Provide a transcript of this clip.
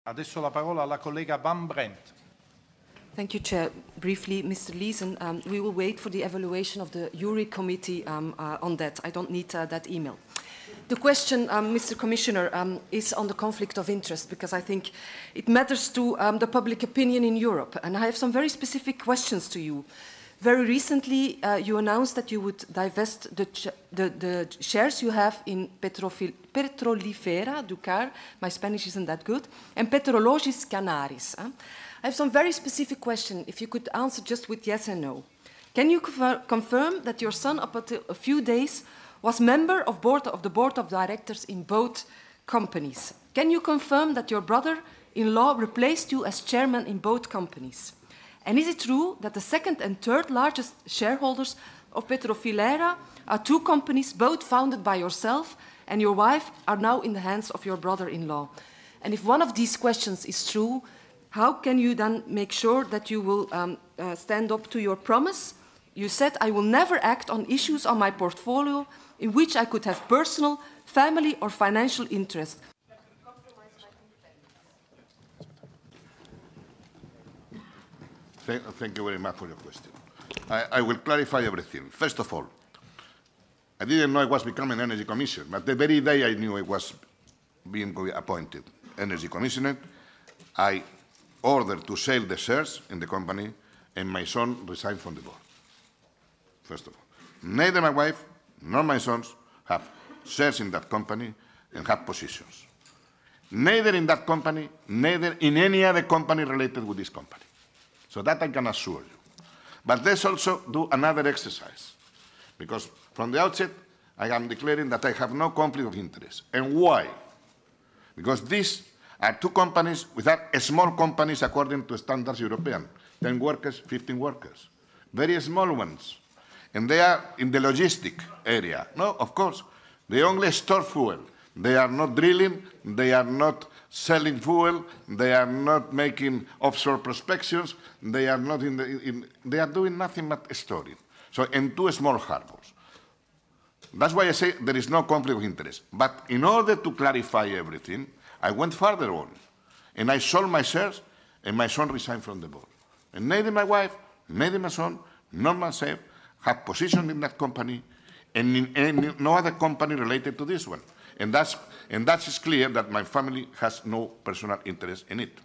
Adesso la parola alla collega Van Brempt. Thank you, Chair. Briefly, Mr. Leeson, we will wait for the evaluation of the URI committee on that. I don't need that email. The question, Mr. Commissioner, is on the conflict of interest, because I think it matters to the public opinion in Europe. And I have some very specific questions to you. Very recently, you announced that you would divest the shares you have in Petrolifera Ducar, my Spanish isn't that good, and Petrologis Canaris. I have some very specific questions, if you could answer just with yes and no. Can you confirm that your son, up until a few days, was member of the board of directors in both companies? Can you confirm that your brother-in-law replaced you as chairman in both companies? And is it true that the second and third largest shareholders of Petrofilera are two companies, both founded by yourself and your wife, are now in the hands of your brother-in-law? And if one of these questions is true, how can you then make sure that you will stand up to your promise? You said, I will never act on issues on my portfolio in which I could have personal, family or financial interest. Thank you very much for your question. I will clarify everything. First of all, I didn't know I was becoming Energy Commissioner, but the very day I knew I was being appointed Energy Commissioner, I ordered to sell the shares in the company, and my son resigned from the board. First of all, neither my wife nor my sons have shares in that company and have positions. Neither in that company, neither in any other company related with this company. So that I can assure you. But let's also do another exercise, because from the outset, I am declaring that I have no conflict of interest. And why? Because these are two companies without small companies according to standards European, 10 workers, 15 workers, very small ones. And they are in the logistic area. No, of course, they only store fuel. They are not drilling, they are not selling fuel, they are not making offshore prospections, they are not they are doing nothing but storing. So, in two small harbors. That's why I say there is no conflict of interest. But in order to clarify everything, I went further on, and I sold my shares, and my son resigned from the board. And neither my wife, neither my son, nor myself have position in that company, and in no other company related to this one. And that is clear that my family has no personal interest in it.